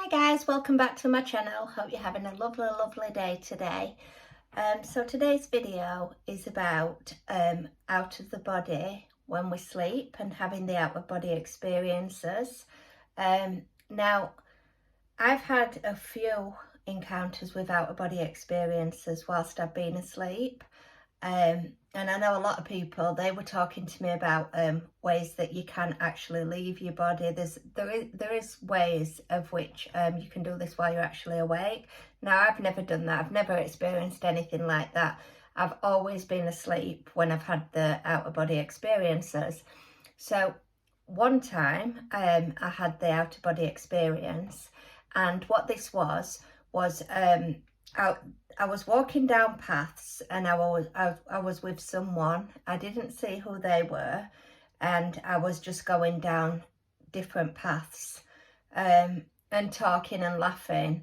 Hi guys, welcome back to my channel. Hope you're having a lovely day today. So today's video is about out of the body when we sleep and having the out of body experiences. Now I've had a few encounters with out of body experiences whilst I've been asleep. And I know a lot of people, they were talking to me about ways that you can actually leave your body. There is ways of which you can do this while you're actually awake. Now, I've never done that. I've never experienced anything like that. I've always been asleep when I've had the out of body experiences. So one time I had the out of body experience, and what this was I was walking down paths, and I was with someone. I didn't see who they were, and I was just going down different paths and talking and laughing,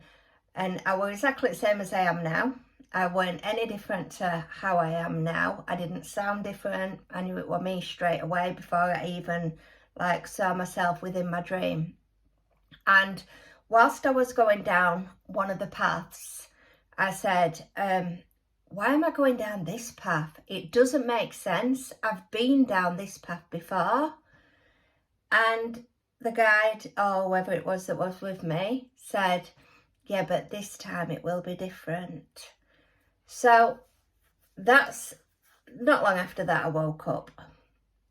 and I was exactly the same as I am now. I weren't any different to how I am now. I didn't sound different. I knew it was me straight away before I even saw myself within my dream. And whilst I was going down one of the paths, I said, why am I going down this path? It doesn't make sense. I've been down this path before. And the guide, or whoever it was that was with me, said, yeah, but this time it will be different. So that's not long after that I woke up.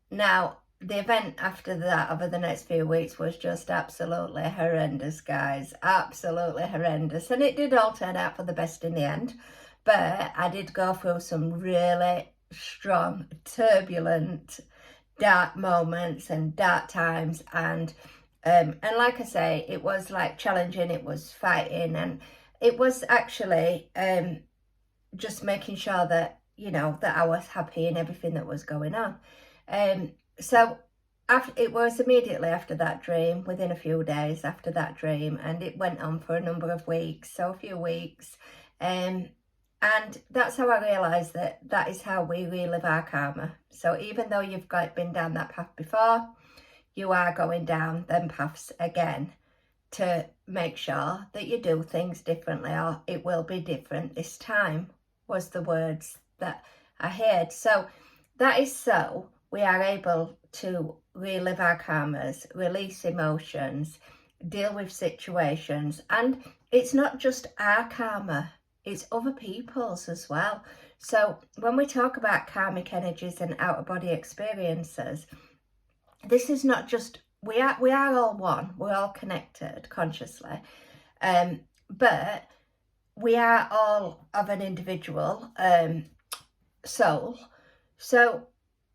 Now, the event after that over the next few weeks was just absolutely horrendous, guys. Absolutely horrendous. And it did all turn out for the best in the end. But I did go through some really strong, turbulent, dark moments and dark times. And like I say, it was like challenging, it was fighting. And it was actually just making sure that, that I was happy in everything that was going on. So it was immediately after that dream, within a few days after that dream, and it went on for a number of weeks, so a few weeks. And that's how I realised that is how we relive our karma. So even though you've been down that path before, you are going down them paths again to make sure that you do things differently, or it will be different this time, was the words that I heard. So that is so we are able to relive our karmas, release emotions, deal with situations. And it's not just our karma, it's other people's as well. So when we talk about karmic energies and out-of-body experiences, this is not just, we are all one, we're all connected consciously, but we are all of an individual soul. So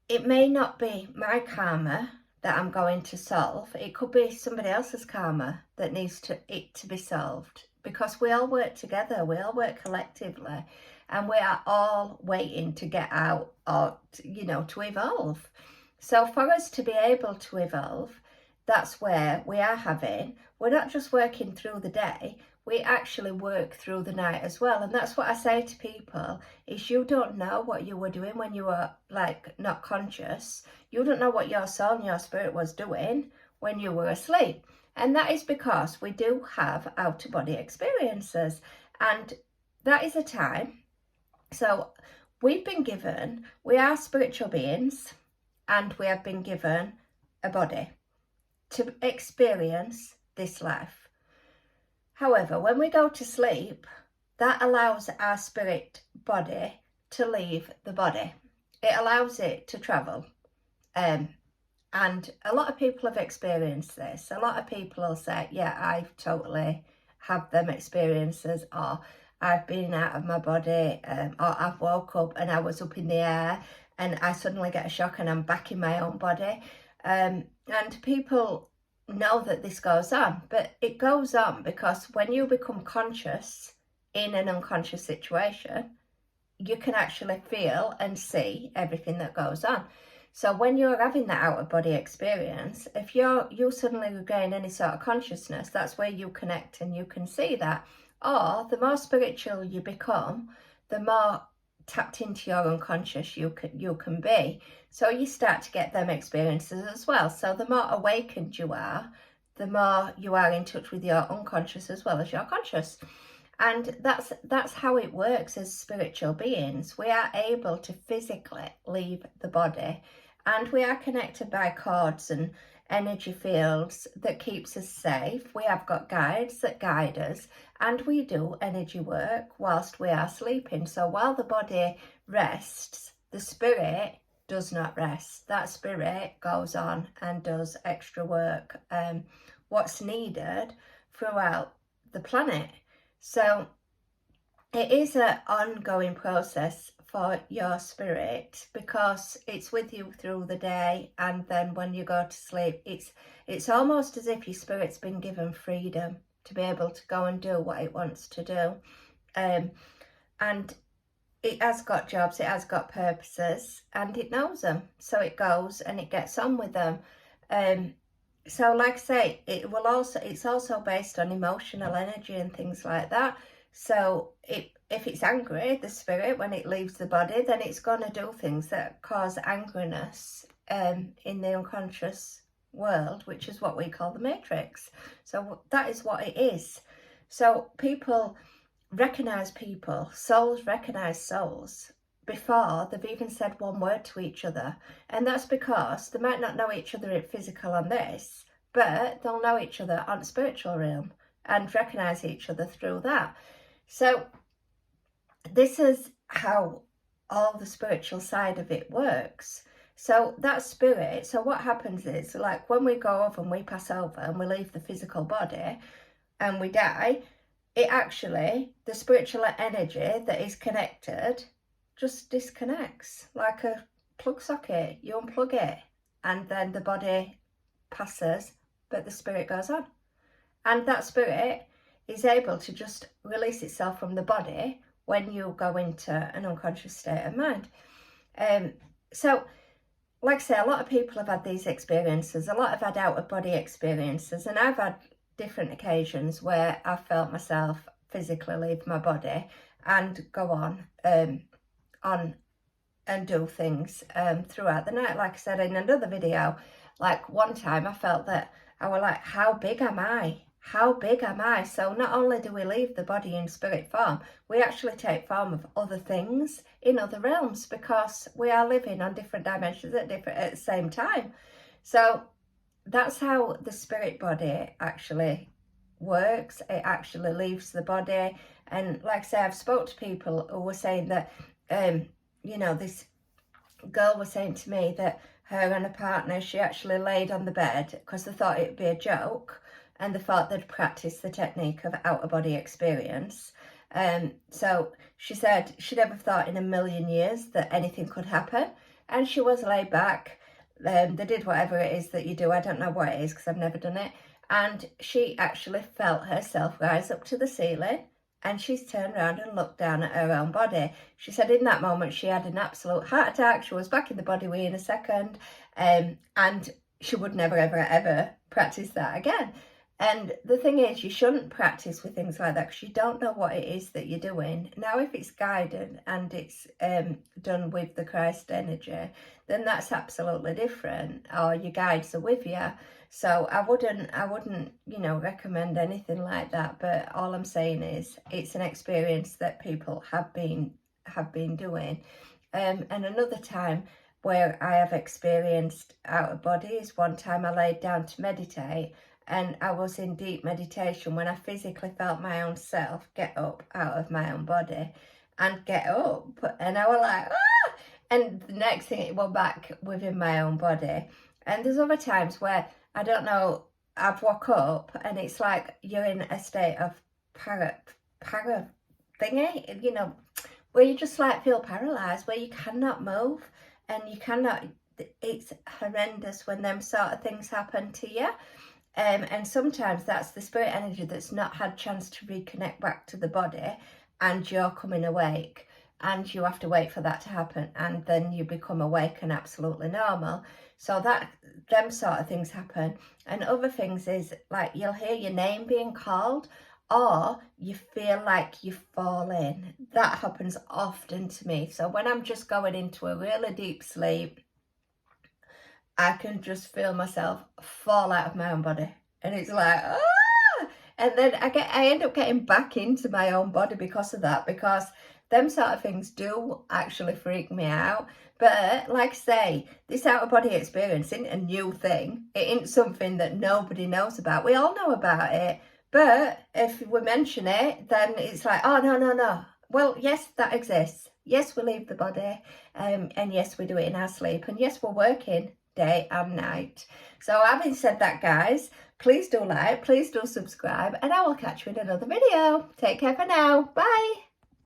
it may not be my karma that I'm going to solve. It could be somebody else's karma that needs to be solved, because we all work together, we all work collectively, and we are all waiting to get out, or to evolve. So for us to be able to evolve, that's where we're not just working through the day, we actually work through the night as well. And that's what I say to people, is you don't know what you were doing when you were not conscious. You don't know what your soul and your spirit was doing when you were asleep. And that is because we do have out-of-body experiences, and that is a time. So we are spiritual beings, and we have been given a body to experience this life. However, when we go to sleep, that allows our spirit body to leave the body. It allows it to travel. And a lot of people have experienced this. A lot of people will say, yeah, I totally have them experiences, or I've been out of my body, or I've woke up and I was up in the air and I suddenly get a shock and I'm back in my own body. And people know that this goes on, but it goes on because when you become conscious in an unconscious situation, you can actually feel and see everything that goes on. So when you're having that out-of-body experience, if you suddenly regain any sort of consciousness, that's where you connect and you can see that. Or the more spiritual you become, the more tapped into your unconscious you can be. So you start to get them experiences as well. So the more awakened you are, the more you are in touch with your unconscious as well as your conscious. And that's how it works as spiritual beings. We are able to physically leave the body, and we are connected by cords and energy fields that keeps us safe. We have got guides that guide us, and we do energy work whilst we are sleeping. So while the body rests, the spirit does not rest. That spirit goes on and does extra work, what's needed throughout the planet. So it is an ongoing process for your spirit, because it's with you through the day, and then when you go to sleep, it's almost as if your spirit's been given freedom to be able to go and do what it wants to do. And it has got jobs, it has got purposes, and it knows them. So it goes and it gets on with them. So like I say, it's also based on emotional energy and things like that. So if it's angry, the spirit, when it leaves the body, then it's going to do things that cause angriness in the unconscious world, which is what we call the matrix. So that is what it is. So people recognise people, souls recognise souls before they've even said one word to each other. And that's because they might not know each other in physical on this, but they'll know each other on spiritual realm and recognise each other through that. So this is how all the spiritual side of it works. So that spirit, so what happens is, like when we go over and we pass over and we leave the physical body and we die, it actually, the spiritual energy that is connected just disconnects like a plug socket. You unplug it and then the body passes, but the spirit goes on. And that spirit is able to just release itself from the body when you go into an unconscious state of mind. So, like I say, a lot of people have had these experiences. A lot have had out-of-body experiences, and I've had different occasions where I felt myself physically leave my body and go on and do things throughout the night. Like I said in another video, like one time I felt that I was like, how big am I? How big am I? So not only do we leave the body in spirit form, we actually take form of other things in other realms, because we are living on different dimensions at the same time. So that's how the spirit body actually works. It actually leaves the body. And like I say, I've spoke to people who were saying that, this girl was saying to me that her and a partner, she actually laid on the bed because they thought it'd be a joke, and they thought they'd practice the technique of out-of-body experience. So she said she never thought in a million years that anything could happen, and she was laid back. They did whatever it is that you do. I don't know what it is because I've never done it. And she actually felt herself rise up to the ceiling, and she's turned around and looked down at her own body. She said in that moment she had an absolute heart attack. She was back in the body within a second, and she would never, ever, ever practice that again. And the thing is, you shouldn't practice with things like that because you don't know what it is that you're doing. Now, if it's guided and it's done with the Christ energy, then that's absolutely different, or your guides are with you. So I wouldn't, recommend anything like that. But all I'm saying is it's an experience that people have been doing. And another time where I have experienced out of body is one time I laid down to meditate, and I was in deep meditation when I physically felt my own self get up out of my own body and get up. And I was like, ah! And the next thing, it went back within my own body. And there's other times where, I don't know, I've woke up and it's like you're in a state of para thingy, where you just like feel paralysed, where you cannot move and you cannot, it's horrendous when them sort of things happen to you. And sometimes that's the spirit energy that's not had chance to reconnect back to the body, and you're coming awake, and you have to wait for that to happen, and then you become awake and absolutely normal. So that them sort of things happen. And other things is like you'll hear your name being called, or you feel like you're falling. That happens often to me. So when I'm just going into a really deep sleep, I can just feel myself fall out of my own body. and it's like, ah! And then I end up getting back into my own body because of that, because them sort of things do actually freak me out. But like I say, this out of body experience isn't a new thing. It ain't something that nobody knows about. We all know about it. But if we mention it, then it's like, oh, no, no, no. Well, yes, that exists. Yes, we leave the body. And yes, we do it in our sleep. And yes, we're working day and night. So having said that, guys, please do like, please do subscribe, and I will catch you in another video. Take care for now. Bye.